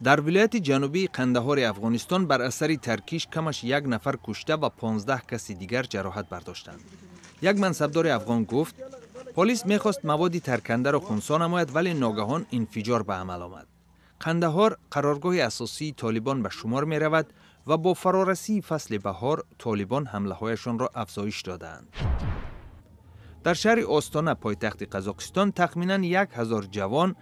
در ولایت جنوبی قندهار افغانستان بر اثر ترکیش کمش 1 نفر کشته و 15 کسی دیگر جراحت برداشتند. یک منصبدار افغان گفت پلیس میخواست مواد ترکنده را خنثی نماید ولی ناگهان انفجار به عمل آمد. قندهار قرارگاه اساسی طالبان به شمار می رود و با فرارسی فصل بهار طالبان حمله هایشان را افزایش دادند. در شهر آستانه پایتخت قزاقستان تخمیناً 1000 جوان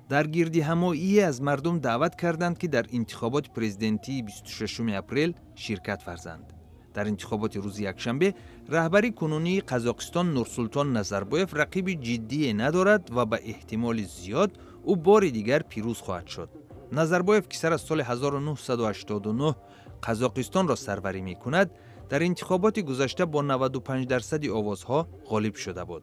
در گردی همایی از مردم دعوت کردند که در انتخابات پرزیدنتی 26 اپریل شرکت ورزند. در انتخابات روز یکشنبه رهبری کنونی قزاقستان نورسلطان نظربایف رقیب جدی ندارد و به احتمال زیاد او بار دیگر پیروز خواهد شد. نظربایف که سر از سال 1989 قزاقستان را سروری می کند، در انتخابات گذشته با 95% آوازها غالب شده بود.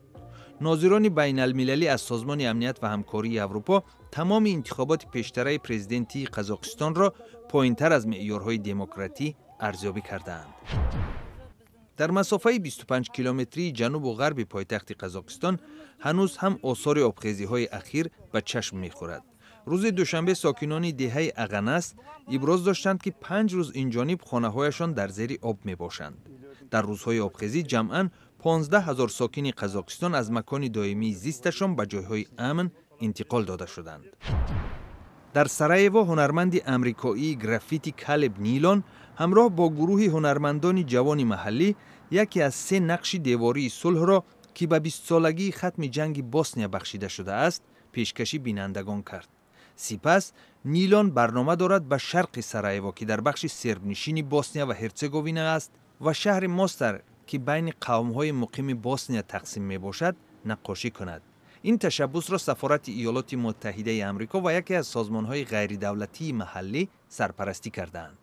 ناظران بین المللی از سازمان امنیت و همکاری اروپا تمام انتخابات پیشتر پرزیدنتی قزاقستان را پایین‌تر از معیارهای دموکراتی ارزیابی کردند. در مسافه 25 کیلومتری جنوب و غرب پایتخت قزاقستان هنوز هم آثار آبخیزی‌های اخیر به چشم می‌خورد. روز دوشنبه ساکنان دهه اغنس ابراز داشتند که 5 روز این جانب خانه‌هایشان در زیر آب می‌باشند. در روزهای آبخیزی جمعاً 15,000 ساکن قزاقستان از مکان دائمی زیستشان به جایهای امن انتقال داده شدند. در سرایوو هنرمند امریکایی گرافیتی کالب نیلون همراه با گروه هنرمندان جوان محلی یکی از 3 نقش دیواری صلح را که به 20 سالگی ختم جنگ بوسنیا بخشیده شده است پیشکشی بینندگان کرد. سپس نیلون برنامه دارد به شرق سرایوو که در بخش سرب نشین بوسنیا و هرزگوینه است و شهر ماستر که بین قوم‌های مقیم بوسنیا تقسیم می‌باشد نقاشی کند. این تشبث را سفارت ایالات متحده آمریکا و یکی از سازمان‌های غیر دولتی محلی سرپرستی کردند.